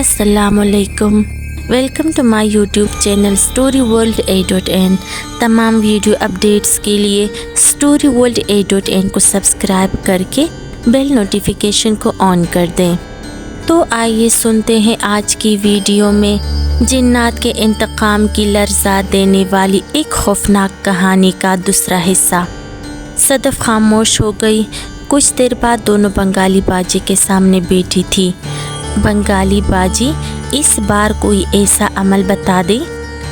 अस्सलाम वालेकुम। Welcome to my YouTube channel story world A.N। तमाम वीडियो अपडेट्स के लिए स्टोरी वर्ल्ड A.N को सब्सक्राइब करके बेल नोटिफिकेशन को ऑन कर दें। तो आइए सुनते हैं आज की वीडियो में जिन्नात के इंतकाम की लर्जा देने वाली एक खौफनाक कहानी का दूसरा हिस्सा। सदफ खामोश हो गई। कुछ देर बाद दोनों बंगाली बाजी के सामने बैठी थी। बंगाली बाजी, इस बार कोई ऐसा अमल बता दे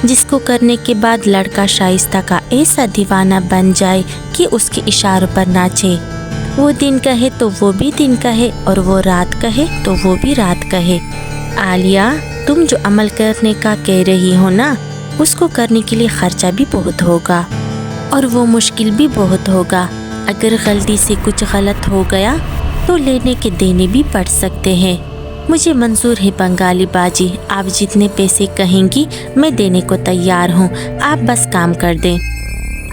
जिसको करने के बाद लड़का शाइस्ता का ऐसा दीवाना बन जाए कि उसके इशारों पर नाचे। वो दिन कहे तो वो भी दिन कहे और वो रात कहे तो वो भी रात कहे। आलिया, तुम जो अमल करने का कह रही हो ना, उसको करने के लिए खर्चा भी बहुत होगा और वो मुश्किल भी बहुत होगा। अगर गलती से कुछ गलत हो गया तो लेने के देने भी पड़ सकते हैं। मुझे मंजूर है बंगाली बाजी, आप जितने पैसे कहेंगी मैं देने को तैयार हूँ, आप बस काम कर दें।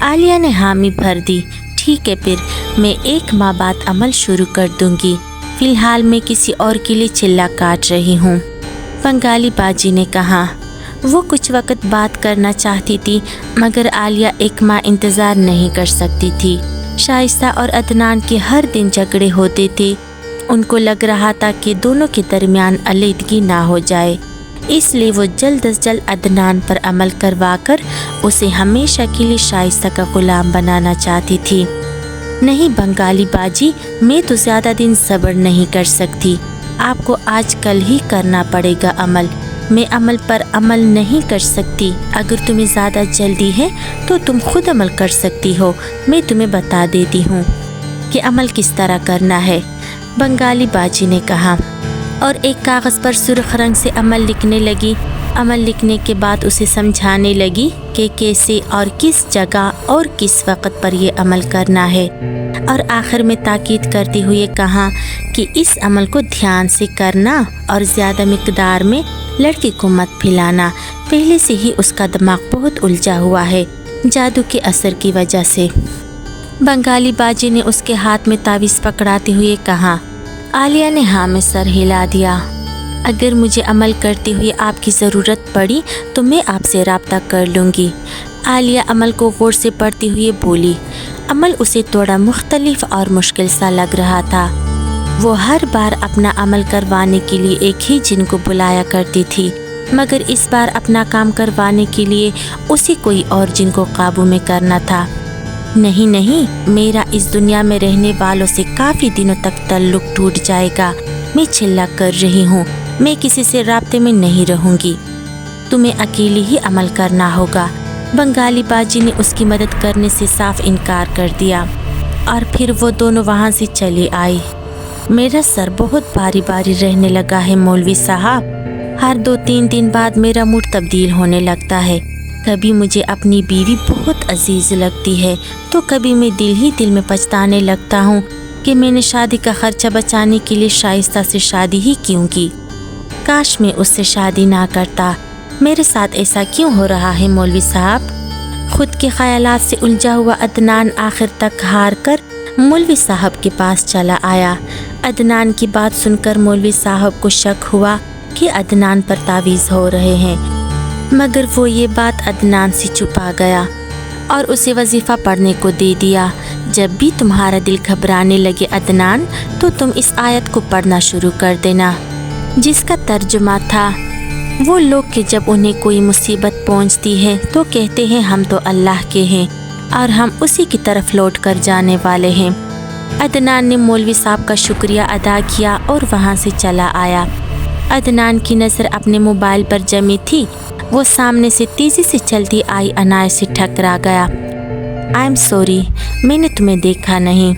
आलिया ने हामी भर दी। ठीक है, फिर मैं एक माह बाद अमल शुरू कर दूंगी। फिलहाल मैं किसी और के लिए चिल्ला काट रही हूँ, बंगाली बाजी ने कहा। वो कुछ वक्त बात करना चाहती थी मगर आलिया एक माह इंतज़ार नहीं कर सकती थी। शाइस्ता और अदनान के हर दिन झगड़े होते थे। उनको लग रहा था कि दोनों के दरमियान अलहदगी ना हो जाए, इसलिए वो जल्द अज जल्द अदनान पर अमल करवाकर उसे हमेशा के लिए शाइस्ता का गुलाम बनाना चाहती थी। नहीं बंगाली बाजी, मैं तो ज़्यादा दिन सब्र नहीं कर सकती। आपको आज कल ही करना पड़ेगा अमल। मैं अमल पर अमल नहीं कर सकती। अगर तुम्हें ज़्यादा जल्दी है तो तुम खुद अमल कर सकती हो। मैं तुम्हें बता देती हूँ कि अमल किस तरह करना है, बंगाली बाजी ने कहा और एक कागज़ पर सुर्ख रंग से अमल लिखने लगी। अमल लिखने के बाद उसे समझाने लगी कि कैसे और किस जगह और किस वक़्त पर यह अमल करना है और आखिर में ताकीद करते हुए कहा कि इस अमल को ध्यान से करना और ज़्यादा मिकदार में लड़की को मत पिलाना। पहले से ही उसका दिमाग बहुत उलझा हुआ है जादू के असर की वजह से। बंगाली बाजी ने उसके हाथ में तावीज़ पकड़ाते हुए कहा। आलिया ने हाँ में सर हिला दिया। अगर मुझे अमल करते हुए आपकी ज़रूरत पड़ी तो मैं आपसे रब्ता कर लूँगी। आलिया अमल को गौर से पढ़ती हुए बोली। अमल उसे थोड़ा मुख्तलिफ और मुश्किल सा लग रहा था। वो हर बार अपना अमल करवाने के लिए एक ही जिन को बुलाया करती थी, मगर इस बार अपना काम करवाने के लिए उसे कोई और जिन को काबू में करना था। नहीं, मेरा इस दुनिया में रहने वालों से काफ़ी दिनों तक ताल्लुक़ टूट जाएगा। मैं चिल्ला कर रही हूँ, मैं किसी से राब्ते में नहीं रहूँगी। तुम्हें अकेले ही अमल करना होगा। बंगाली बाजी ने उसकी मदद करने से साफ इनकार कर दिया और फिर वो दोनों वहाँ से चली आई। मेरा सर बहुत भारी भारी रहने लगा है मौलवी साहब। हर 2-3 दिन बाद मेरा मूड तब्दील होने लगता है। कभी मुझे अपनी बीवी बहुत अजीज़ लगती है तो कभी मैं दिल में पछताने लगता हूँ कि मैंने शादी का खर्चा बचाने के लिए शाइस्ता से शादी ही क्यों की। काश मैं उससे शादी ना करता। मेरे साथ ऐसा क्यों हो रहा है मौलवी साहब। खुद के ख्यालात से उलझा हुआ अदनान आखिर तक हार कर मौलवी साहब के पास चला आया। अदनान की बात सुनकर मौलवी साहब को शक हुआ कि अदनान पर तावीज़ हो रहे हैं, मगर वो ये बात अदनान से छुपा गया और उसे वजीफ़ा पढ़ने को दे दिया। जब भी तुम्हारा दिल घबराने लगे अदनान, तो तुम इस आयत को पढ़ना शुरू कर देना, जिसका तर्जुमा था, वो लोग कि जब उन्हें कोई मुसीबत पहुंचती है तो कहते हैं हम तो अल्लाह के हैं और हम उसी की तरफ लौट कर जाने वाले हैं। अदनान ने मौलवी साहब का शुक्रिया अदा किया और वहाँ से चला आया। अदनान की नज़र अपने मोबाइल पर जमी थी। वो सामने से तेज़ी से चलती आई अनाया से टकरा गया। आई एम सॉरी, मैंने तुम्हें देखा नहीं।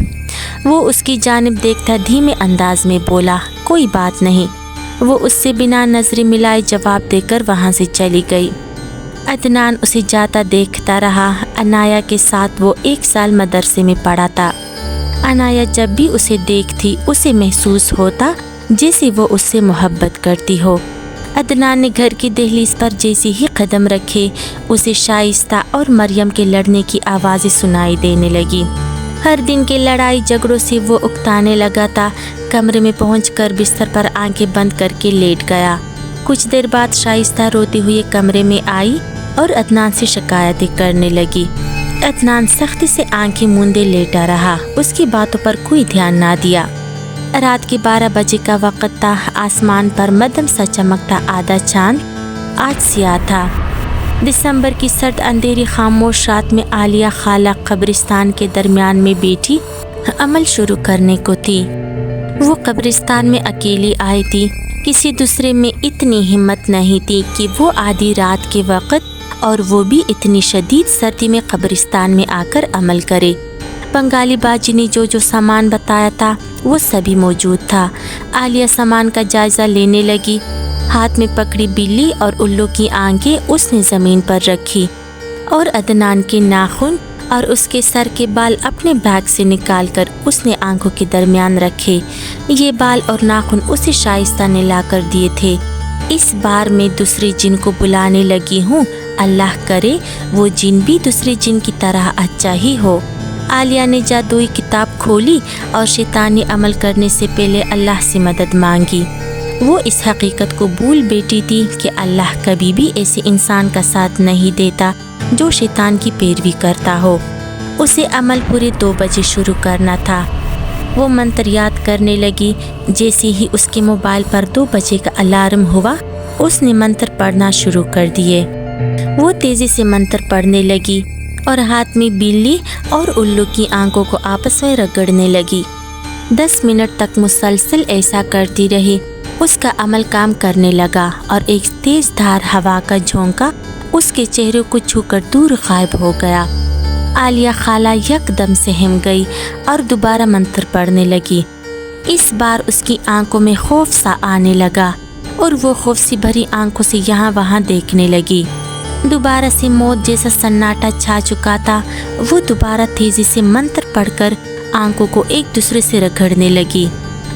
वो उसकी जानिब देखता धीमे अंदाज में बोला। कोई बात नहीं। वो उससे बिना नजरें मिलाए जवाब देकर वहाँ से चली गई। अदनान उसे जाता देखता रहा। अनाया के साथ वो 1 साल मदरसे में पढ़ा था। अनाया जब भी उसे देखती उसे महसूस होता जैसे वो उससे मोहब्बत करती हो। अदनान ने घर की दहलीज पर जैसे ही कदम रखे, उसे शाइस्ता और मरियम के लड़ने की आवाज़ें सुनाई देने लगी। हर दिन के लड़ाई झगड़ों से वो उकताने लगा था। कमरे में पहुंचकर बिस्तर पर आंखें बंद करके लेट गया। कुछ देर बाद शाइस्ता रोती हुई कमरे में आई और अदनान से शिकायतें करने लगी। अदनान सख्ती से आंखें मूंदे लेटा रहा, उसकी बातों पर कोई ध्यान ना दिया। रात के 12 बजे का वक्त था। आसमान पर मध्यम सा चमकता आधा चांद आज सिया था। दिसंबर की सर्द अंधेरी खामोश रात में आलिया खाला कब्रिस्तान के दरमियान में बैठी अमल शुरू करने को थी। वो कब्रिस्तान में अकेली आई थी, किसी दूसरे में इतनी हिम्मत नहीं थी कि वो आधी रात के वक्त और वो भी इतनी शदीद सर्दी में कब्रिस्तान में आकर अमल करे। बंगाली बाजी ने जो सामान बताया था वो सभी मौजूद था। आलिया सामान का जायजा लेने लगी। हाथ में पकड़ी बिल्ली और उल्लू की आंखें उसने ज़मीन पर रखी और अदनान के नाखून और उसके सर के बाल अपने बैग से निकालकर उसने आंखों के दरमियान रखे। ये बाल और नाखून उसे शाइस्ता ने लाकर दिए थे। इस बार मैं दूसरे जिन को बुलाने लगी हूँ, अल्लाह करे वो जिन भी दूसरे जिन की तरह अच्छा ही हो। आलिया ने जादुई किताब खोली और शैतानी अमल करने से पहले अल्लाह से मदद मांगी। वो इस हकीकत को भूल बैठी थी कि अल्लाह कभी भी ऐसे इंसान का साथ नहीं देता जो शैतान की पैरवी करता हो। उसे अमल पूरे 2 बजे शुरू करना था। वो मंत्र याद करने लगी। जैसे ही उसके मोबाइल पर 2 बजे का अलार्म हुआ, उसने मंत्र पढ़ना शुरू कर दिए। वो तेज़ी से मंत्र पढ़ने लगी और हाथ में बिल्ली और उल्लू की आंखों को आपस में रगड़ने लगी। 10 मिनट तक मुसलसल ऐसा करती रही। उसका अमल काम करने लगा और एक तेज धार हवा का झोंका उसके चेहरे को छूकर दूर गायब हो गया। आलिया खाला यकदम से हिम गई और दोबारा मंत्र पढ़ने लगी। इस बार उसकी आंखों में खौफ सा आने लगा और वो खौफ से भरी आंखों से यहाँ वहाँ देखने लगी। दोबारा से मौत जैसा सन्नाटा छा चुका था। वो दोबारा तेजी से मंत्र पढ़कर आंखों को एक दूसरे से रगड़ने लगी।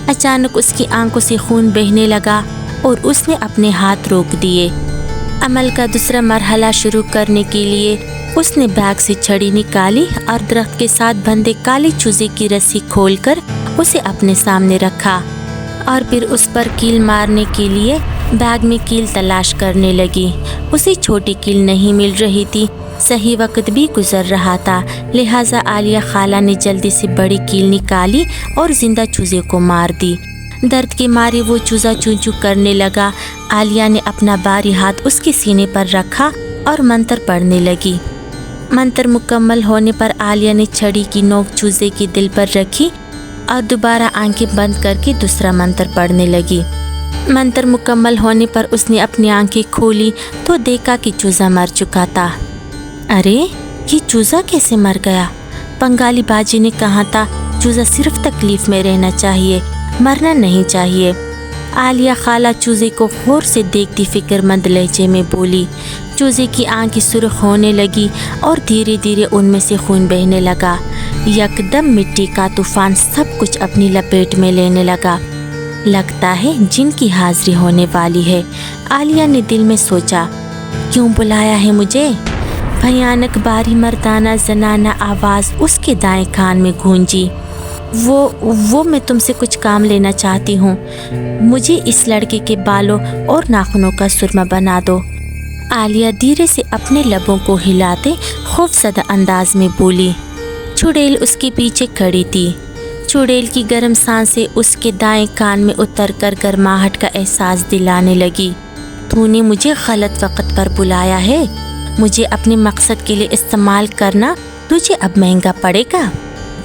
अचानक उसकी आंखों से खून बहने लगा और उसने अपने हाथ रोक दिए। अमल का दूसरा मरहला शुरू करने के लिए उसने बैग से छड़ी निकाली और दरख्त के साथ बंधे काले चूजे की रस्सी खोलकर उसे अपने सामने रखा और फिर उस पर कील मारने के लिए बैग में कील तलाश करने लगी। उसे छोटी कील नहीं मिल रही थी। सही वक्त भी गुजर रहा था, लिहाजा आलिया खाला ने जल्दी से बड़ी कील निकाली और जिंदा चूजे को मार दी। दर्द के मारे वो चूजा चू चू करने लगा। आलिया ने अपना बारी हाथ उसके सीने पर रखा और मंत्र पढ़ने लगी। मंत्र मुकम्मल होने पर आलिया ने छड़ी की नोक चूजे के दिल पर रखी और दोबारा आंखें बंद करके दूसरा मंत्र पढ़ने लगी। मंत्र मुकम्मल होने पर उसने अपनी आंखें खोली तो देखा कि चूजा मर चुका था। अरे, ये चूजा कैसे मर गया? बंगाली बाजी ने कहा था चूजा सिर्फ तकलीफ में रहना चाहिए, मरना नहीं चाहिए। आलिया खाला चूजे को गौर से देखती फिक्रमंद लहजे में बोली। चूजे की आंखें सुर्ख होने लगी और धीरे धीरे उनमें से खून बहने लगा। यकदम मिट्टी का तूफान सब कुछ अपनी लपेट में लेने लगा। लगता है जिनकी हाजिरी होने वाली है, आलिया ने दिल में सोचा। क्यों बुलाया है मुझे? भयानक बारी मर्दाना जनाना आवाज़ उसके दाएं कान में गूंजी। वो मैं तुमसे कुछ काम लेना चाहती हूँ। मुझे इस लड़के के बालों और नाखूनों का सुरमा बना दो। आलिया धीरे से अपने लबों को हिलाते खौफजदा अंदाज में बोली। चुड़ैल उसके पीछे खड़ी थी। चुड़ैल की गर्म सांसें उसके दाएं कान में उतरकर गर्माहट का एहसास दिलाने लगी। तूने मुझे गलत वक्त पर बुलाया है। मुझे अपने मकसद के लिए इस्तेमाल करना तुझे अब महंगा पड़ेगा।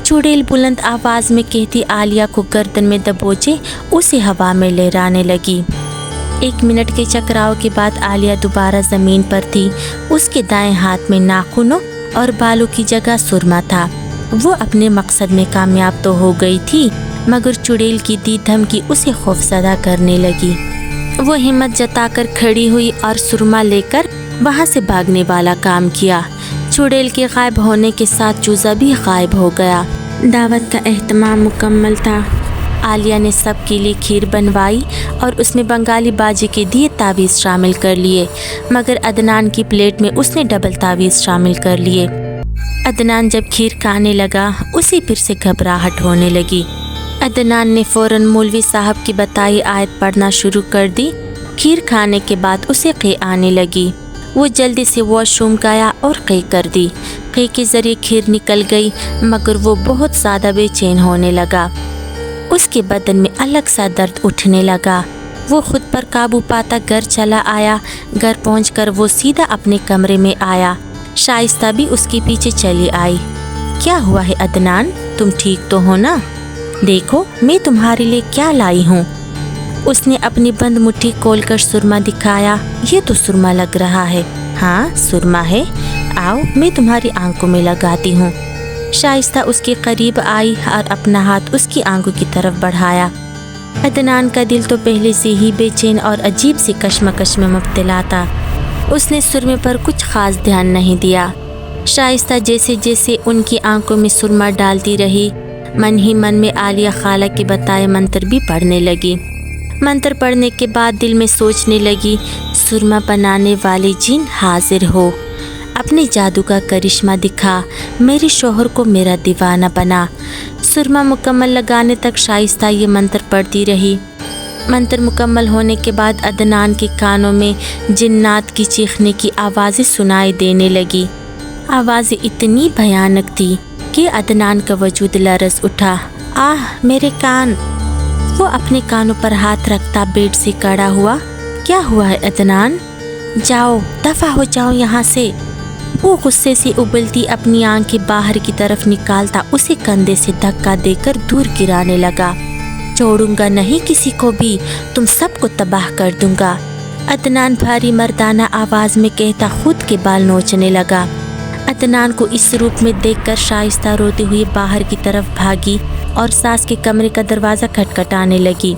चुड़ैल बुलंद आवाज़ में कहती आलिया को गर्दन में दबोचे उसे हवा में लहराने लगी। 1 मिनट के चकराव के बाद आलिया दोबारा ज़मीन पर थी। उसके दाएं हाथ में नाखूनों और बालों की जगह सुरमा था। वो अपने मकसद में कामयाब तो हो गई थी, मगर चुड़ैल की दी धमकी उसे खौफजदा करने लगी। वो हिम्मत जताकर खड़ी हुई और सुरमा लेकर वहाँ से भागने वाला काम किया। चुड़ैल के गायब होने के साथ चूजा भी गायब हो गया। दावत का एहतमाम मुकम्मल था। आलिया ने सब के लिए खीर बनवाई और उसमें बंगाली बाजी के दिए तावीज़ शामिल कर लिए, मगर अदनान की प्लेट में उसने डबल तावीज़ शामिल कर लिए। अदनान जब खीर खाने लगा उसे फिर से घबराहट होने लगी। अदनान ने फ़ौरन मौलवी साहब की बताई आयत पढ़ना शुरू कर दी। کھیر کھانے کے بعد اسے قے آنے لگی۔ وہ جلدی سے واش روم گیا اور قے کر دی۔ قے کے ذریعے کھیر نکل گئی، مگر وہ بہت زیادہ بے چین ہونے لگا۔ اس کے بدن میں الگ سا درد اٹھنے لگا۔ وہ خود پر قابو پاتا گھر چلا آیا۔ گھر پہنچ کر وہ سیدھا اپنے کمرے میں آیا۔ شائستہ بھی اس کے پیچھے چلی آئی۔ کیا ہوا ہے عدنان، تم ٹھیک تو ہو نا؟ دیکھو میں تمہارے لیے کیا لائی ہوں۔ اس نے اپنی بند مٹھی کھول کر سرما دکھایا۔ یہ تو سرما لگ رہا ہے۔ ہاں سرما ہے، آؤ میں تمہاری آنکھوں میں لگاتی ہوں۔ شائستہ اس کے قریب آئی اور اپنا ہاتھ اس کی آنکھوں کی طرف بڑھایا۔ عدنان کا دل تو پہلے سے ہی بے چین اور عجیب سی کشمکش میں مبتلا تھا۔ اس نے سرمے پر کچھ خاص دھیان نہیں دیا۔ شائستہ جیسے جیسے ان کی آنکھوں میں سرما ڈالتی رہی، من ہی من میں عالیہ خالہ کے بتائے منتر بھی پڑھنے لگی۔ منتر پڑھنے کے بعد دل میں سوچنے لگی، سرما بنانے والے جن حاضر ہو، اپنے جادو کا کرشمہ دکھا، میرے شوہر کو میرا دیوانہ بنا۔ سرما مکمل لگانے تک شائستہ یہ منتر پڑھتی رہی۔ منتر مکمل ہونے کے بعد عدنان کے کانوں میں جنات کی چیخنے کی آوازیں سنائی دینے لگی۔ آوازیں اتنی بھیانک تھی کہ عدنان کا وجود لرز اٹھا۔ آہ میرے کان! وہ اپنے کانوں پر ہاتھ رکھتا بیڈ سے کھڑا ہوا۔ کیا ہوا ہے عدنان؟ جاؤ دفع ہو جاؤ یہاں سے۔ وہ غصے سے ابلتی اپنی آنکھیں باہر کی طرف نکالتا اسے کندھے سے دھکا دے کر دور گرانے لگا۔ چھوڑوں گا نہیں کسی کو بھی، تم سب کو تباہ کر دوں گا، عدنان بھاری مردانہ آواز میں کہتا خود کے بال نوچنے لگا۔ عدنان کو اس روپ میں دیکھ کر شائستہ روتے ہوئے باہر کی طرف بھاگی اور ساس کے کمرے کا دروازہ کھٹکھٹانے لگی۔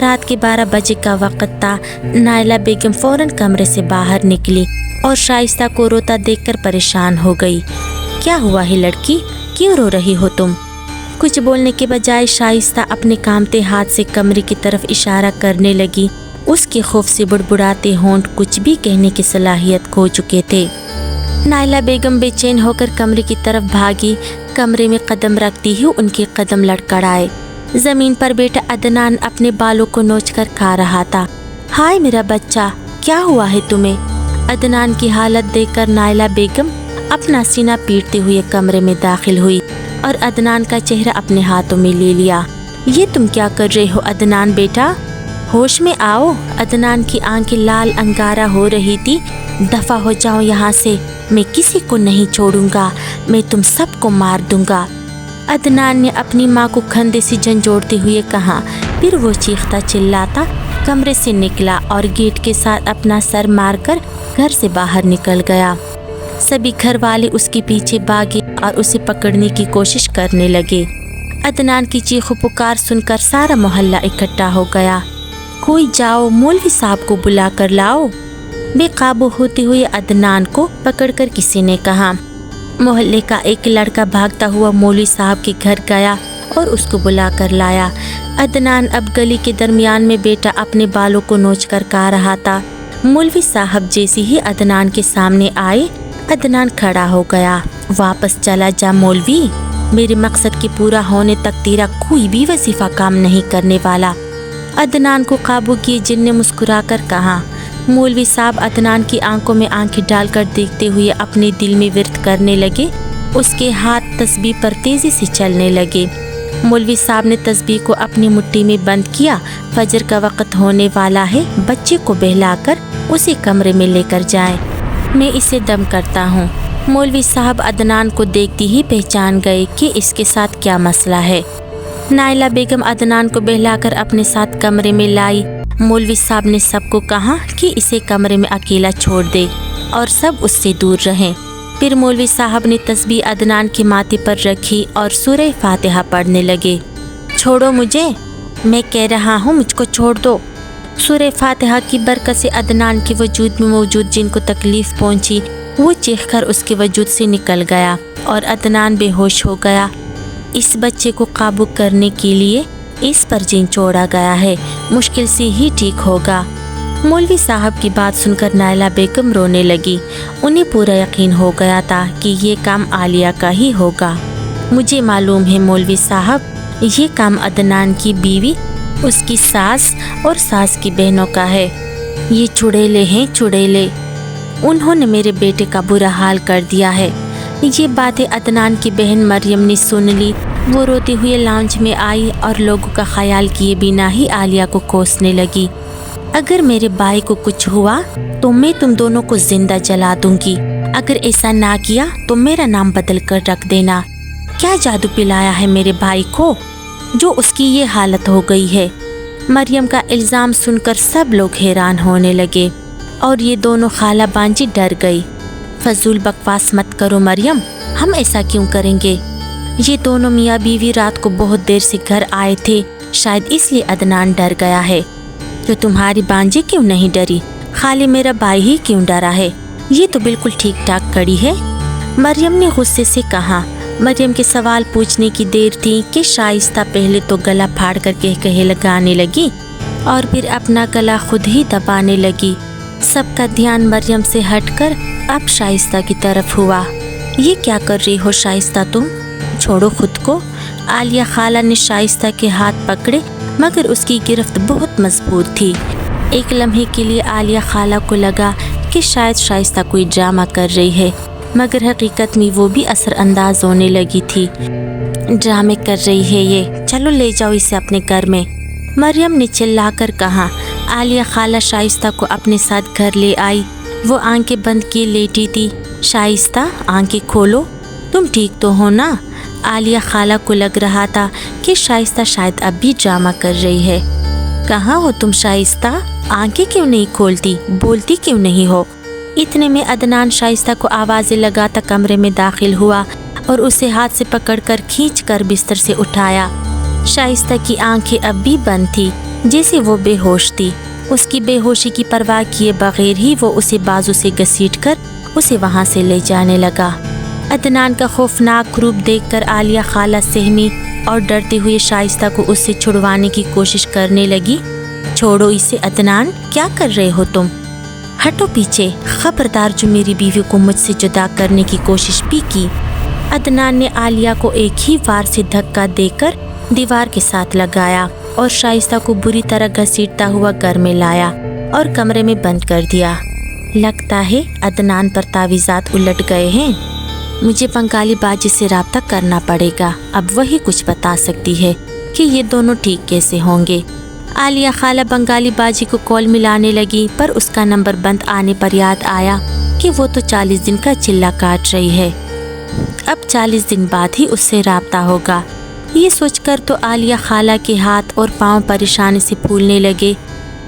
رات کے 12 بجے کا وقت تھا۔ نائلہ بیگم فوراً کمرے سے باہر نکلی اور شائستہ کو روتا دیکھ کر پریشان ہو گئی۔ کیا ہوا ہے لڑکی، کیوں رو رہی ہو تم؟ کچھ بولنے کے بجائے شائستہ اپنے کامتے ہاتھ سے کمرے کی طرف اشارہ کرنے لگی۔ اس کے خوف سے بڑبڑاتے ہونٹ کچھ بھی کہنے کی صلاحیت کھو چکے تھے۔ نائلہ بیگم بے چین ہو کر کمرے کی طرف بھاگی۔ کمرے میں قدم رکھتی ہی ان کے قدم لڑکھڑائے۔ زمین پر بیٹا عدنان اپنے بالوں کو نوچ کر کھا رہا تھا۔ ہائے میرا بچہ، کیا ہوا ہے تمہیں؟ عدنان کی حالت دیکھ کر نائلہ بیگم اپنا سینہ پیٹتے ہوئے کمرے میں داخل ہوئی اور عدنان کا چہرہ اپنے ہاتھوں میں لے لیا۔ یہ تم کیا کر رہے ہو عدنان بیٹا؟ ہوش میں آؤ۔ عدنان کی آنکھیں لال انگارہ ہو رہی تھی۔ دفع ہو جاؤ یہاں سے، میں کسی کو نہیں چھوڑوں گا، میں تم سب کو مار دوں گا، عدنان نے اپنی ماں کو کندھے سے جھنجھوڑتے ہوئے کہا۔ پھر وہ چیختا چلاتا کمرے سے نکلا اور گیٹ کے ساتھ اپنا سر مار کر گھر سے باہر نکل گیا۔ سبھی گھر والے اس کے پیچھے بھاگے اور اسے پکڑنے کی کوشش کرنے لگے۔ عدنان کی چیخ و پکار سن کر سارا محلہ اکٹھا ہو گیا۔ کوئی جاؤ مولوی صاحب کو بلا کر لاؤ، بے قابو ہوتے ہوئے عدنان کو پکڑ کر کسی نے کہا۔ محلے کا ایک لڑکا بھاگتا ہوا مولوی صاحب کے گھر گیا اور اس کو بلا کر لایا۔ عدنان اب گلی کے درمیان میں بیٹا اپنے بالوں کو نوچ کر کھا رہا تھا۔ مولوی صاحب جیسے ہی عدنان کے سامنے آئے، عدنان کھڑا ہو گیا۔ واپس چلا جا مولوی، میرے مقصد کے پورا ہونے تک تیرا کوئی بھی وظیفہ کام نہیں کرنے والا، عدنان کو قابو کیے جن نے مسکرا کر کہا۔ مولوی صاحب عدنان کی آنکھوں میں آنکھیں ڈال کر دیکھتے ہوئے اپنے دل میں ورد کرنے لگے۔ اس کے ہاتھ تسبیح پر تیزی سے چلنے لگے۔ مولوی صاحب نے تسبیح کو اپنی مٹھی میں بند کیا۔ فجر کا وقت ہونے والا ہے، بچے کو بہلا کر اسے کمرے میں لے کر جائیں، میں اسے دم کرتا ہوں۔ مولوی صاحب عدنان کو دیکھتی ہی پہچان گئے کہ اس کے ساتھ کیا مسئلہ ہے۔ نائلہ بیگم عدنان کو بہلا کر اپنے ساتھ کمرے میں لائی۔ مولوی صاحب نے سب کو کہا کہ اسے کمرے میں اکیلا چھوڑ دے اور سب اس سے دور رہیں۔ پھر مولوی صاحب نے تسبیح عدنان کے ماتھے پر رکھی اور سورہ فاتحہ پڑھنے لگے۔ چھوڑو مجھے، میں کہہ رہا ہوں مجھ کو چھوڑ دو۔ سورہ فاتحہ کی برکت سے عدنان کے وجود میں موجود جن کو تکلیف پہنچی وہ چیخ کر اس کے وجود سے نکل گیا اور عدنان بے ہوش ہو گیا۔ اس بچے کو قابو کرنے کے لیے اس پر جن چھوڑا گیا ہے، مشکل سے ہی ٹھیک ہوگا۔ مولوی صاحب کی بات سن کر نائلہ بیگم رونے لگی۔ انہیں پورا یقین ہو گیا تھا کہ یہ کام عالیہ کا ہی ہوگا۔ مجھے معلوم ہے مولوی صاحب، یہ کام عدنان کی بیوی، اس کی ساس اور ساس کی بہنوں کا ہے۔ ये चुड़ैले हैं चुड़ैले, उन्होंने मेरे बेटे का बुरा हाल कर दिया है। ये बातें अदनान की बहन मरियम ने सुन ली। वो रोते हुए लाउंज में आई और लोगों का ख्याल किए बिना ही आलिया को कोसने लगी। अगर मेरे भाई को कुछ हुआ तो मैं तुम दोनों को जिंदा जला दूंगी। अगर ऐसा ना किया तो मेरा नाम बदल कर रख देना। क्या जादू पिलाया है मेरे भाई को जो उसकी ये हालत हो गई है। मरियम का इल्ज़ाम सुनकर सब लोग हैरान होने लगे और ये दोनों खाला बांजी डर गई। फजूल बकवास मत करो मरियम, हम ऐसा क्यों करेंगे। ये दोनों मियाँ बीवी रात को बहुत देर से घर आए थे, शायद इसलिए अदनान डर गया है। तो तुम्हारी बांजी क्यों नहीं डरी, खाली मेरा भाई ही क्यों डरा है। ये तो बिल्कुल ठीक ठाक खड़ी है, मरियम ने गुस्से से कहा। मरियम के सवाल पूछने की देर थी कि शाइस्ता पहले तो गला फाड़ कर कह लगाने लगी और फिर अपना गला खुद ही दबाने लगी। सबका ध्यान मरियम से हटकर अब शाइस्ता की तरफ हुआ। ये क्या कर रही हो शाइस्ता तुम, छोड़ो खुद को। आलिया खाला ने शाइस्ता के हाथ पकड़े मगर उसकी गिरफ्त बहुत मजबूत थी। एक लम्हे के लिए आलिया खाला को लगा कि शायद शाइस्ता कोई ड्रामा कर रही है, मगर हकीकत में वो भी असरअंदाज होने लगी थी। ड्रामे कर रही है ये, चलो ले जाओ इसे अपने घर में, मरियम ने चिल्लाकर कहा। आलिया खाला शाइस्ता को अपने साथ घर ले आई। वो आंखें बंद किए लेटी थी। शाइस्ता आंखें खोलो, तुम ठीक तो हो ना। आलिया खाला को लग रहा था कि शाइस्ता शायद अब भी ड्रामा कर रही है। कहाँ हो तुम शाइस्ता, आंखें क्यों नहीं खोलती, बोलती क्यों नहीं हो। इतने में अदनान शाइस्ता को आवाज़ें लगाता कमरे में दाखिल हुआ और उसे हाथ से पकड़कर खींचकर बिस्तर से उठाया। शाइस्ता की आंखें अब भी बंद थी, जैसे वो बेहोश थी। उसकी बेहोशी की परवाह किए बगैर ही वो उसे बाजू से घसीटकर उसे वहाँ से ले जाने लगा। अदनान का खौफनाक रूप देखकर आलिया खाला सहमी और डरते हुए शाइस्ता को उससे छुड़वाने की कोशिश करने लगी। छोड़ो इसे अदनान, क्या कर रहे हो तुम, हटो पीछे, खबरदार जो मेरी बीवी को मुझसे जुदा करने की कोशिश भी की। अदनान ने आलिया को एक ही वार से धक्का देकर दीवार के साथ लगाया और शाइस्ता को बुरी तरह घसीटता हुआ घर में लाया और कमरे में बंद कर दिया। लगता है अदनान पर तावीज़ात उलट गए हैं। मुझे बंगाली बाजी से राब्ता करना पड़ेगा, अब वही कुछ बता सकती है कि ये दोनों ठीक कैसे होंगे। आलिया खाला बंगाली बाजी को कॉल मिलाने लगी, पर उसका नंबर बंद आने पर याद आया कि वो तो 40 दिन का चिल्ला काट रही है। अब 40 दिन बाद ही उससे राब्ता होगा। ये सोचकर तो आलिया खाला के हाथ और पाँव परेशानी से फूलने लगे।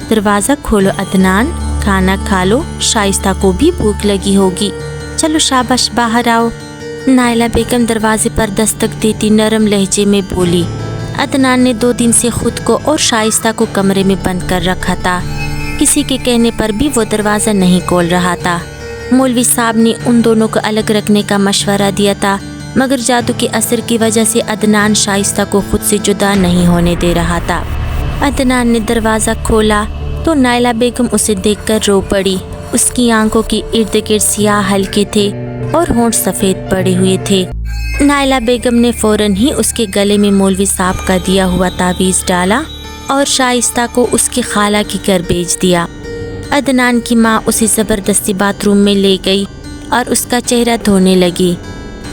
दरवाज़ा खोलो अदनान, खाना खा लो, शाइस्ता को भी भूख लगी होगी, चलो शाबाश बाहर आओ। नायला बेगम दरवाजे पर दस्तक देती नरम लहजे में बोली। अदनान ने 2 दिन से खुद को और शाइस्ता को कमरे में बंद कर रखा था। किसी के कहने पर भी वो दरवाज़ा नहीं खोल रहा था। मौलवी साहब ने उन दोनों को अलग रखने का मशवरा दिया था, मगर जादू के असर की वजह से अदनान शाइस्ता को खुद से जुदा नहीं होने दे रहा था। अदनान ने दरवाज़ा खोला तो नायला बेगम उसे देखकर रो पड़ी। उसकी आंखों की इर्द गिर्द सियाह हल्के थे और होंठ सफ़ेद पड़े हुए थे। नायला बेगम ने फ़ौरन ही उसके गले में मौलवी साहब का दिया हुआ तावीज़ डाला और शाइस्ता को उसकी खाला के घर भेज दिया। अदनान की माँ उसे ज़बरदस्ती बाथरूम में ले गई और उसका चेहरा धोने लगी।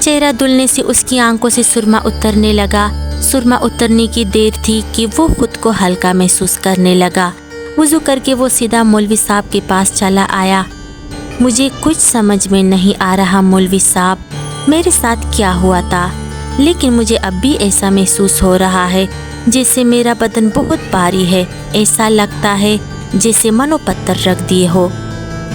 चेहरा धुलने से उसकी आंखों से सुरमा उतरने लगा। सुरमा उतरने की देर थी कि वो खुद को हल्का महसूस करने लगा। वुज़ू करके वो सीधा मौलवी साहब के पास चला आया। मुझे कुछ समझ में नहीं आ रहा मौलवी साहब, मेरे साथ क्या हुआ था, लेकिन मुझे अब भी ऐसा महसूस हो रहा है जैसे मेरा बदन बहुत भारी है। ऐसा लगता है जैसे मनो पत्थर रख दिए हो।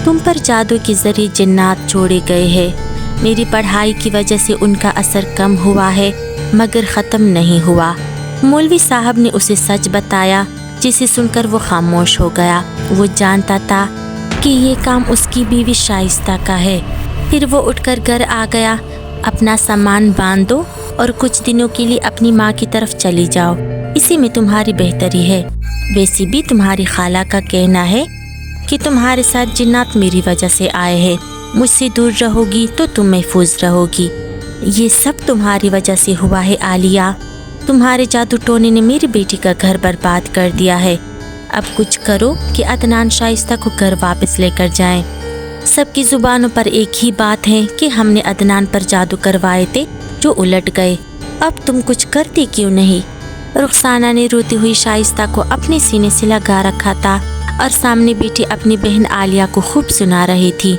तुम पर जादू के जरिए जिन्नात छोड़े गए हैं। मेरी पढ़ाई की वजह से उनका असर कम हुआ है, मगर ख़त्म नहीं हुआ। मौलवी साहब ने उसे सच बताया, जिसे सुनकर वो खामोश हो गया। वो जानता था कि ये काम उसकी बीवी शाइस्ता का है। फिर वो उठकर घर आ गया। अपना सामान बांधो और कुछ दिनों के लिए अपनी माँ की तरफ चली जाओ, इसी में तुम्हारी बेहतरी है। वैसे भी तुम्हारी खाला का कहना है कि तुम्हारे साथ जिन्नात मेरी वजह से आए हैं। मुझसे दूर रहोगी तो तुम महफूज रहोगी। ये सब तुम्हारी वजह से हुआ है आलिया। तुम्हारे जादू टोने ने मेरी बेटी का घर बर्बाद कर दिया है। اب کچھ کرو کہ عدنان شائستہ کو گھر واپس لے کر جائیں۔ سب کی زبانوں پر ایک ہی بات ہے کہ ہم نے عدنان پر جادو کروائے تھے جو الٹ گئے، اب تم کچھ کرتی کیوں نہیں؟ رخسانہ نے روتی ہوئی شائستہ کو اپنے سینے سے لگا رکھا تھا اور سامنے بیٹھی اپنی بہن عالیہ کو خوب سنا رہی تھی۔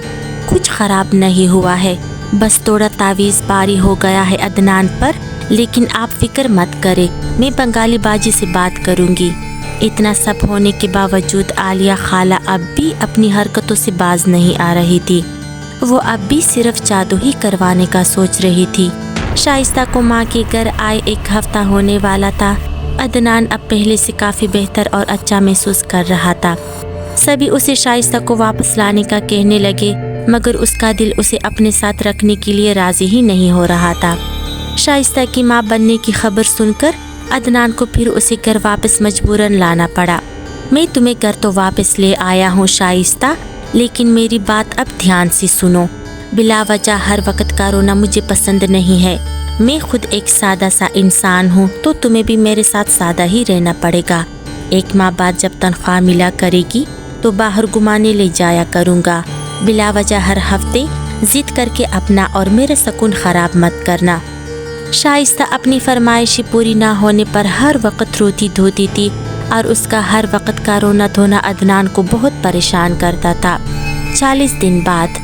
کچھ خراب نہیں ہوا ہے، بس تھوڑا تعویذ باری ہو گیا ہے عدنان پر، لیکن آپ فکر مت کرے، میں بنگالی باجی سے بات کروں گی۔ اتنا سب ہونے کے باوجود عالیہ خالہ اب بھی اپنی حرکتوں سے باز نہیں آ رہی تھی۔ وہ اب بھی صرف جادو ہی کروانے کا سوچ رہی تھی۔ شائستہ کو ماں کے گھر آئے 1 ہفتہ ہونے والا تھا۔ عدنان اب پہلے سے کافی بہتر اور اچھا محسوس کر رہا تھا۔ سبھی اسے شائستہ کو واپس لانے کا کہنے لگے، مگر اس کا دل اسے اپنے ساتھ رکھنے کے لیے راضی ہی نہیں ہو رہا تھا۔ شائستہ کی ماں بننے کی خبر سن کر عدنان کو پھر اسے گھر واپس مجبوراً لانا پڑا۔ میں تمہیں گھر تو واپس لے آیا ہوں شائستہ، لیکن میری بات اب دھیان سے سنو۔ بلا وجہ ہر وقت کا رونا مجھے پسند نہیں ہے۔ میں خود ایک سادہ سا انسان ہوں، تو تمہیں بھی میرے ساتھ سادہ ہی رہنا پڑے گا۔ 1 ماہ بعد جب تنخواہ ملا کرے گی تو باہر گھمانے لے جایا کروں گا۔ بلا وجہ ہر ہفتے ضد کر کے اپنا اور میرا سکون خراب مت کرنا۔ شائستہ اپنی فرمائشیں پوری نہ ہونے پر ہر وقت روتی دھوتی تھی، اور اس کا ہر وقت کا رونا دھونا عدنان کو بہت پریشان کرتا تھا۔ 40 دن بعد،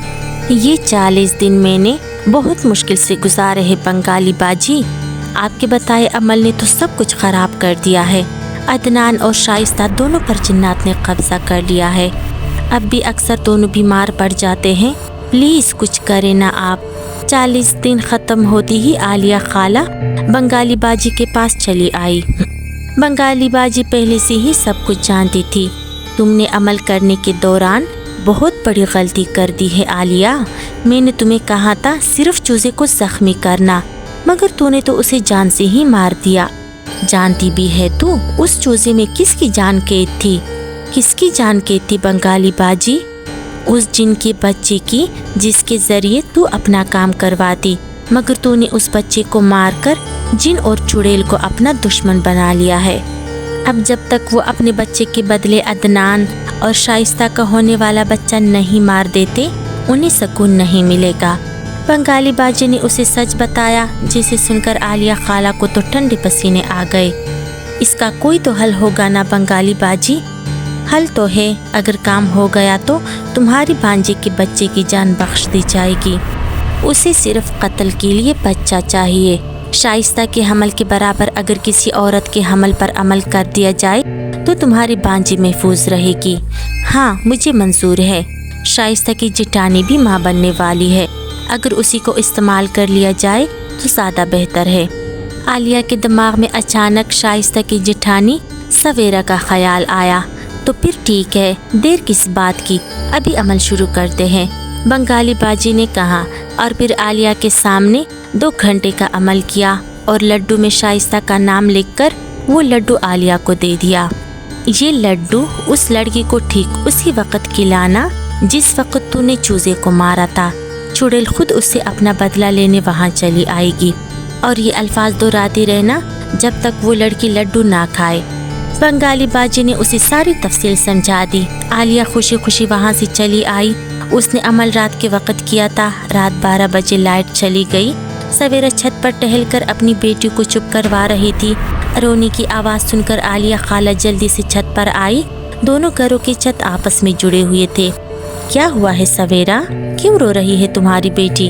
یہ 40 دن میں نے بہت مشکل سے گزارے ہیں بنگالی باجی۔ آپ کے بتائے عمل نے تو سب کچھ خراب کر دیا ہے۔ عدنان اور شائستہ دونوں پر جنات نے قبضہ کر لیا ہے۔ اب بھی اکثر دونوں بیمار پڑ جاتے ہیں، پلیز کچھ کریں نا آپ۔ 40 دن ختم ہوتی ہی عالیہ خالہ بنگالی باجی کے پاس چلی آئی۔ بنگالی باجی پہلے سے ہی سب کچھ جانتی تھی۔ تم نے عمل کرنے کے دوران بہت بڑی غلطی کر دی ہے عالیہ۔ میں نے تمہیں کہا تھا صرف چوزے کو زخمی کرنا، مگر تو نے تو اسے جان سے ہی مار دیا۔ جانتی بھی ہے تو اس چوزے میں کس کی جان قید تھی؟ کس کی جان قید تھی بنگالی باجی؟ اس جن کے بچے کی، جس کے ذریعے تو اپنا کام کرواتی، مگر تو نے اس بچے کو مار کر جن اور چڑیل کو اپنا دشمن بنا لیا ہے۔ اب جب تک وہ اپنے بچے کے بدلے عدنان اور شائستہ کا ہونے والا بچہ نہیں مار دیتے، انہیں سکون نہیں ملے گا۔ بنگالی باجی نے اسے سچ بتایا، جسے سن کر عالیہ خالہ کو تو ٹھنڈے پسینے آ گئے۔ اس کا کوئی تو حل ہوگا نا بنگالی باجی؟ حل تو ہے، اگر کام ہو گیا تو تمہاری بھانجے کے بچے کی جان بخش دی جائے گی۔ اسے صرف قتل کے لیے بچہ چاہیے۔ شائستہ کے حمل کے برابر اگر کسی عورت کے حمل پر عمل کر دیا جائے تو تمہاری بھانجی محفوظ رہے گی۔ ہاں، مجھے منظور ہے۔ شائستہ کی جٹانی بھی ماں بننے والی ہے، اگر اسی کو استعمال کر لیا جائے تو زیادہ بہتر ہے۔ عالیہ کے دماغ میں اچانک شائستہ کی جٹھانی سویرا کا خیال آیا۔ تو پھر ٹھیک ہے، دیر کس بات کی، ابھی عمل شروع کرتے ہیں، بنگالی باجی نے کہا، اور پھر عالیہ کے سامنے 2 گھنٹے کا عمل کیا اور لڈو میں شائستہ کا نام لکھ کر وہ لڈو عالیہ کو دے دیا۔ یہ لڈو اس لڑکی کو ٹھیک اسی وقت کھلانا جس وقت تو نے چوزے کو مارا تھا۔ چڑیل خود اس سے اپنا بدلہ لینے وہاں چلی آئے گی، اور یہ الفاظ دہراتی رہنا جب تک وہ لڑکی لڈو نہ کھائے۔ بنگالی باجی نے اسے ساری تفصیل سمجھا دی۔ عالیہ خوشی خوشی وہاں سے چلی آئی۔ اس نے عمل رات کے وقت کیا تھا۔ رات 12 بجے لائٹ چلی گئی۔ سویرا چھت پر ٹہل کر اپنی بیٹی کو چپ کروا رہی تھی۔ رونے کی آواز سن کر عالیہ خالہ جلدی سے چھت پر آئی۔ دونوں گھروں کے چھت آپس میں جڑے ہوئے تھے۔ کیا ہوا ہے سویرا؟ کیوں رو رہی ہے تمہاری بیٹی؟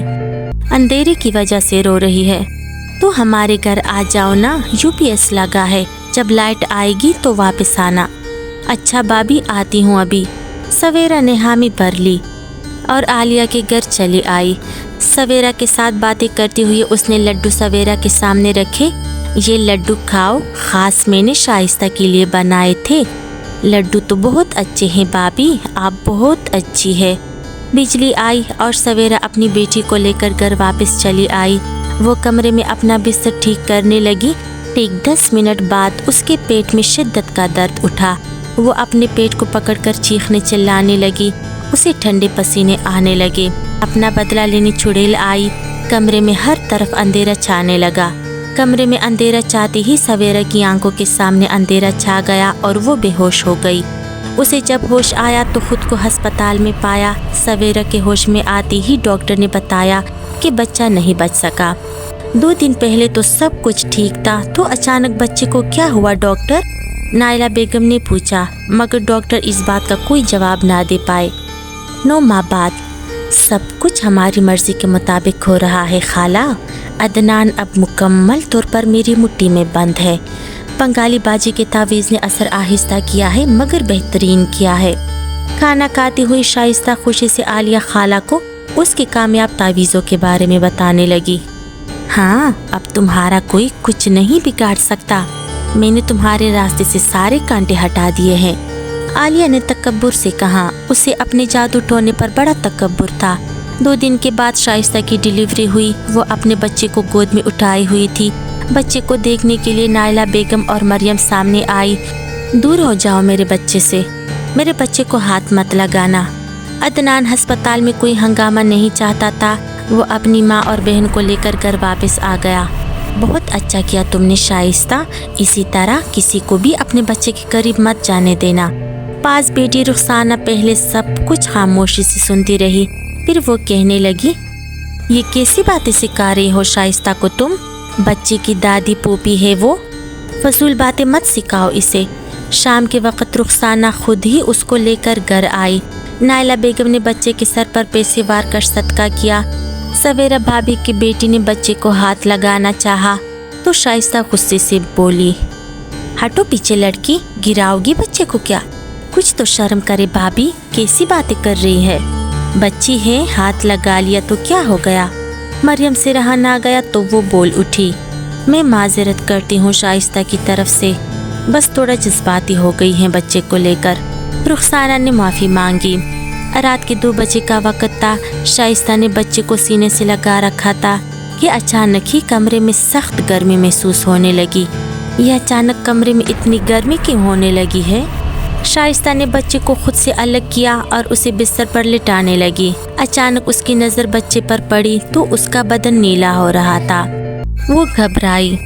اندھیرے کی وجہ سے رو رہی ہے۔ تو ہمارے گھر آ جاؤ نا، UPS لگا ہے، جب لائٹ آئے گی تو واپس آنا۔ اچھا بابی، آتی ہوں ابھی۔ سویرا نے حامی بھر لی اور عالیہ کے گھر چلی آئی۔ سویرا کے ساتھ باتیں کرتے ہوئے اس نے لڈو سویرا کے سامنے رکھے۔ یہ لڈو کھاؤ، خاص میں نے شائستہ کے لیے بنائے تھے۔ لڈو تو بہت اچھے ہیں بابی، آپ بہت اچھی ہے۔ بجلی آئی اور سویرا اپنی بیٹی کو لے کر گھر واپس چلی آئی۔ وہ کمرے میں اپنا بستر ٹھیک کرنے لگی۔ ٹھیک 10 منٹ بعد اس کے پیٹ میں شدت کا درد اٹھا۔ وہ اپنے پیٹ کو پکڑ کر چیخنے چلانے لگی۔ اسے ٹھنڈے پسینے آنے لگے۔ اپنا بدلہ لینے چڑیل آئی۔ کمرے میں ہر طرف اندھیرا چھانے لگا۔ कमरे में अंधेरा चाहते ही सवेरा की आंखों के सामने अंधेरा छा गया और वो बेहोश हो गई। उसे जब होश आया तो खुद को अस्पताल में पाया। सवेरा के होश में आते ही डॉक्टर ने बताया कि बच्चा नहीं बच सका। 2 दिन पहले तो सब कुछ ठीक था, तो अचानक बच्चे को क्या हुआ डॉक्टर? नाइला बेगम ने पूछा, मगर डॉक्टर इस बात का कोई जवाब ना दे पाए। 9 माह बाद सब कुछ हमारी मर्जी के मुताबिक हो रहा है खाला। अदनान अब मुकम्मल तौर पर मेरी मुट्ठी में बंद है। बंगाली बाजी के तावीज़ ने असर आहिस्ता किया है, मगर बेहतरीन किया है। खाना खाती हुई शाइस्ता खुशी से आलिया खाला को उसके कामयाब तावीज़ों के बारे में बताने लगी। हाँ, अब तुम्हारा कोई कुछ नहीं बिगाड़ सकता। मैंने तुम्हारे रास्ते से सारे कांटे हटा दिए हैं। आलिया ने तकब्बुर से कहा। उसे अपने जादू टोने पर बड़ा तकब्बुर था। 2 दिन के बाद शाइस्ता की डिलीवरी हुई। वो अपने बच्चे को गोद में उठाई हुई थी। बच्चे को देखने के लिए नाइला बेगम और मरियम सामने आई। दूर हो जाओ मेरे बच्चे से, मेरे बच्चे को हाथ मत लगाना। अदनान अस्पताल में कोई हंगामा नहीं चाहता था। वो अपनी माँ और बहन को लेकर घर वापस आ गया। बहुत अच्छा किया तुमने शाइस्ता, इसी तरह किसी को भी अपने बच्चे के करीब मत जाने देना। पास बेटी रुखसाना पहले सब कुछ खामोशी से सुनती रही, फिर वो कहने लगी, ये कैसी बातें सिखा रही हो शाइस्ता को तुम? बच्चे की दादी पोपी है वो, फजूल बातें मत सिखाओ इसे। शाम के वक्त रुखसाना खुद ही उसको लेकर घर आई। नाइला बेगम ने बच्चे के सर पर पैसे वार कर सदका किया। सवेरा भाभी की बेटी ने बच्चे को हाथ लगाना चाहा तो शाइस्ता गुस्से से बोली, हटो पीछे लड़की, गिराओगी बच्चे को क्या? कुछ तो शर्म करे भाभी, कैसी बातें कर रही है? बच्ची है, हाथ लगा लिया तो क्या हो गया? मरियम से रहा ना गया तो वो बोल उठी, मैं माजरत करती हूँ शाइस्ता की तरफ से, बस थोड़ा जज्बाती हो गई है बच्चे को लेकर। रुखसाना ने माफ़ी मांगी। रात के 2 बजे का वक्त था। शाइस्ता ने बच्चे को सीने से लगा रखा था कि अचानक ही कमरे में सख्त गर्मी महसूस होने लगी। यह अचानक कमरे में इतनी गर्मी क्यों होने लगी है? शाइस्ता ने बच्चे को खुद से अलग किया और उसे बिस्तर पर लिटाने लगी। अचानक उसकी नज़र बच्चे पर पड़ी तो उसका बदन नीला हो रहा था। वो घबराई।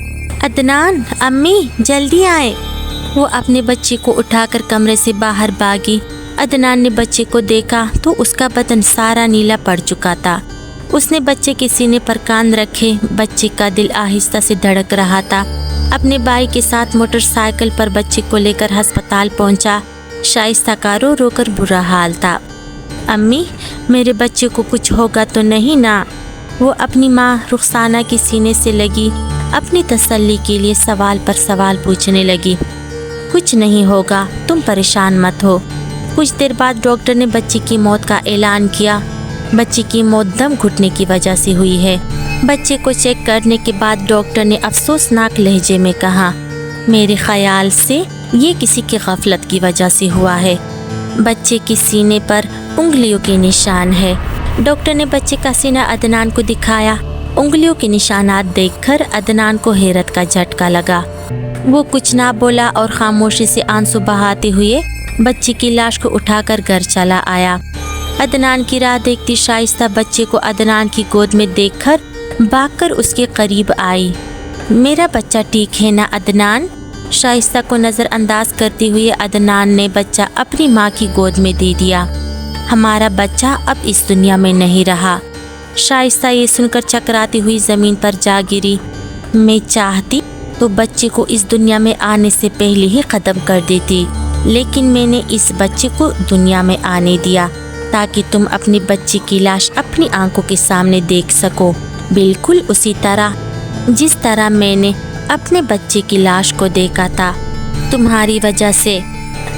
अदनान, अम्मी जल्दी आए। वो अपने बच्चे को उठाकर कमरे से बाहर भागी। अदनान ने बच्चे को देखा तो उसका बदन सारा नीला पड़ चुका था। उसने बच्चे के सीने पर कान रखे। बच्चे का दिल आहिस्ता से धड़क रहा था। अपने भाई के साथ मोटरसाइकिल पर बच्चे को लेकर अस्पताल पहुंचा। शाइस्ता का रो रो कर बुरा हाल था। अम्मी, मेरे बच्चे को कुछ होगा तो नहीं ना? वो अपनी माँ रुखसाना के सीने से लगी। अपनी तसल्ली के लिए सवाल पर सवाल पूछने लगी। कुछ नहीं होगा, तुम परेशान मत हो। कुछ देर बाद डॉक्टर ने बच्ची की मौत का ऐलान किया। बच्ची की मौत दम घुटने की वजह से हुई है। बच्चे को चेक करने के बाद डॉक्टर ने अफसोसनाक लहजे में कहा, मेरे ख्याल से ये किसी की गफलत की वजह से हुआ है। बच्चे के सीने पर उंगलियों के निशान है। डॉक्टर ने बच्चे का सीना अदनान को दिखाया। उंगलियों के निशानात देखकर अदनान को हैरत का झटका लगा। वो कुछ ना बोला और खामोशी से आंसू बहाते हुए बच्ची की लाश को उठाकर घर चला आया। अदनान की राह देखती शाइस्ता बच्चे को अदनान की गोद में देखकर भागकर उसके करीब आई। मेरा बच्चा ठीक है ना अदनान? शाइस्ता को नज़रअंदाज करते हुए अदनान ने बच्चा अपनी माँ की गोद में दे दिया। हमारा बच्चा अब इस दुनिया में नहीं रहा। शाइस्ता ये सुनकर चकराती हुई ज़मीन पर जा गिरी। मैं चाहती तो बच्चे को इस दुनिया में आने से पहले ही ख़त्म कर देती, लेकिन मैंने इस बच्चे को दुनिया में आने दिया ताकि तुम अपनी बच्ची की लाश अपनी आंखों के सामने देख सको, बिल्कुल उसी तरह जिस तरह मैंने अपने बच्चे की लाश को देखा था। तुम्हारी वजह से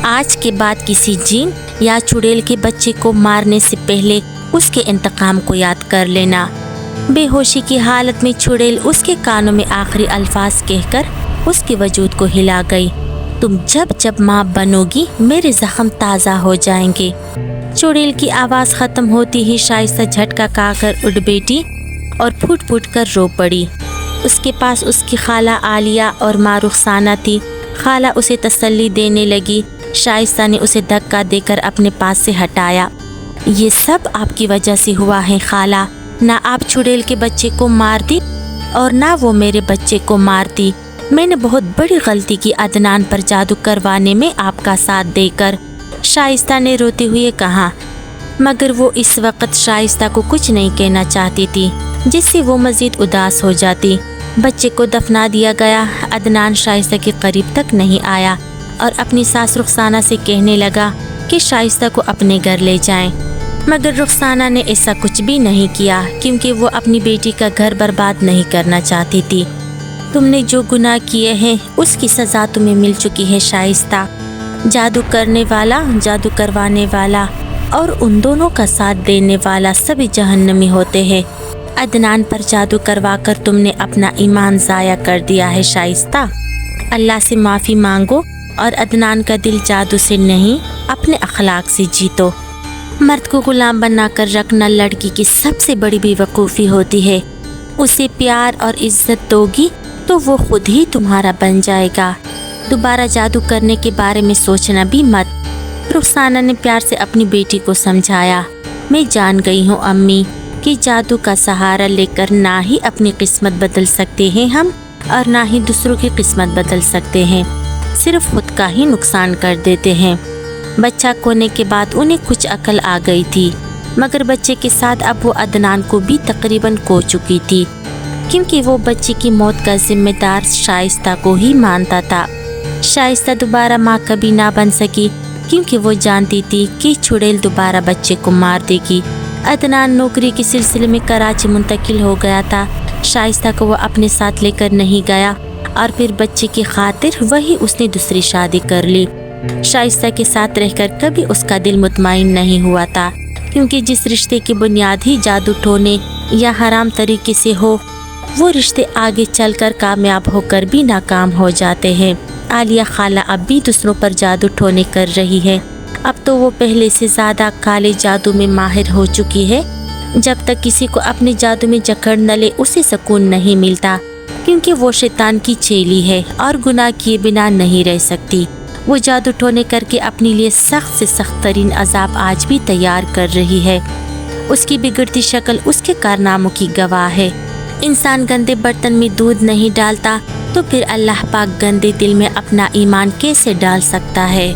आज के बाद किसी जीन या चुड़ैल के बच्चे को मारने से पहले उसके इंतकाम को याद कर लेना। बेहोशी की हालत में चुड़ैल उसके कानों में आखिरी अल्फाज कहकर उसके वजूद को हिला गई। तुम जब जब माँ बनोगी मेरे जख्म ताज़ा हो जाएंगे। चुड़ैल की आवाज़ ख़त्म होती ही शाइस्ता झटका खाकर उठ बैठी और फूट फूट कर रो पड़ी। उसके पास उसकी खाला आलिया और माँ रुखसाना थी। खाला उसे तसल्ली देने लगी। शाइस्ता ने उसे धक्का देकर अपने पास से हटाया। ये सब आपकी वजह से हुआ है खाला, ना आप चुड़ैल के बच्चे को मार दी اور نہ وہ میرے بچے کو مارتی۔ میں نے بہت بڑی غلطی کی عدنان پر جادو کروانے میں آپ کا ساتھ دے کر، شائستہ نے روتے ہوئے کہا، مگر وہ اس وقت شائستہ کو کچھ نہیں کہنا چاہتی تھی، جس سے وہ مزید اداس ہو جاتی۔ بچے کو دفنا دیا گیا۔ عدنان شائستہ کے قریب تک نہیں آیا اور اپنی ساس رخسانہ سے کہنے لگا کہ شائستہ کو اپنے گھر لے جائیں، مگر رخسانہ نے ایسا کچھ بھی نہیں کیا کیونکہ وہ اپنی بیٹی کا گھر برباد نہیں کرنا چاہتی تھی۔ تم نے جو گناہ کیے ہیں اس کی سزا تمہیں مل چکی ہے شائستہ۔ جادو کرنے والا، جادو کروانے والا اور ان دونوں کا ساتھ دینے والا سبھی جہنمی ہوتے ہیں۔ عدنان پر جادو کروا کر تم نے اپنا ایمان ضائع کر دیا ہے شائستہ۔ اللہ سے معافی مانگو اور عدنان کا دل جادو سے نہیں اپنے اخلاق سے جیتو۔ مرد کو غلام بنا کر رکھنا لڑکی کی سب سے بڑی بے وقوفی ہوتی ہے۔ اسے پیار اور عزت دو گی تو وہ خود ہی تمہارا بن جائے گا۔ دوبارہ جادو کرنے کے بارے میں سوچنا بھی مت۔ رخسانہ نے پیار سے اپنی بیٹی کو سمجھایا، میں جان گئی ہوں امی کہ جادو کا سہارا لے کر نہ ہی اپنی قسمت بدل سکتے ہیں ہم اور نہ ہی دوسروں کی قسمت بدل سکتے ہیں، صرف خود کا ہی نقصان کر دیتے ہیں۔ بچہ کھونے کے بعد انہیں کچھ عقل آ گئی تھی، مگر بچے کے ساتھ اب وہ عدنان کو بھی تقریباً کھو چکی تھی، کیونکہ وہ بچے کی موت کا ذمہ دار شائستہ کو ہی مانتا تھا۔ شائستہ دوبارہ ماں کبھی نہ بن سکی کیونکہ وہ جانتی تھی کہ چڑیل دوبارہ بچے کو مار دے گی۔ عدنان نوکری کے سلسلے میں کراچی منتقل ہو گیا تھا۔ شائستہ کو وہ اپنے ساتھ لے کر نہیں گیا اور پھر بچے کی خاطر وہی اس نے دوسری شادی کر لی۔ شائستہ کے ساتھ رہ کر کبھی اس کا دل مطمئن نہیں ہوا تھا، کیونکہ جس رشتے کی بنیاد ہی جادو ٹونے یا حرام طریقے سے ہو، وہ رشتے آگے چل کر کامیاب ہو کر بھی ناکام ہو جاتے ہیں۔ عالیہ خالہ اب بھی دوسروں پر جادو ٹونے کر رہی ہے۔ اب تو وہ پہلے سے زیادہ کالے جادو میں ماہر ہو چکی ہے۔ جب تک کسی کو اپنے جادو میں جکڑ نہ لے اسے سکون نہیں ملتا، کیونکہ وہ شیطان کی چیلی ہے اور گناہ کیے بنا نہیں رہ سکتی۔ وہ جادو ٹونے کر کے اپنے لیے سخت سے سخت ترین عذاب آج بھی تیار کر رہی ہے۔ اس کی بگڑتی شکل اس کے کارناموں کی گواہ ہے۔ انسان گندے برتن میں دودھ نہیں ڈالتا تو پھر اللہ پاک گندے دل میں اپنا ایمان کیسے ڈال سکتا ہے؟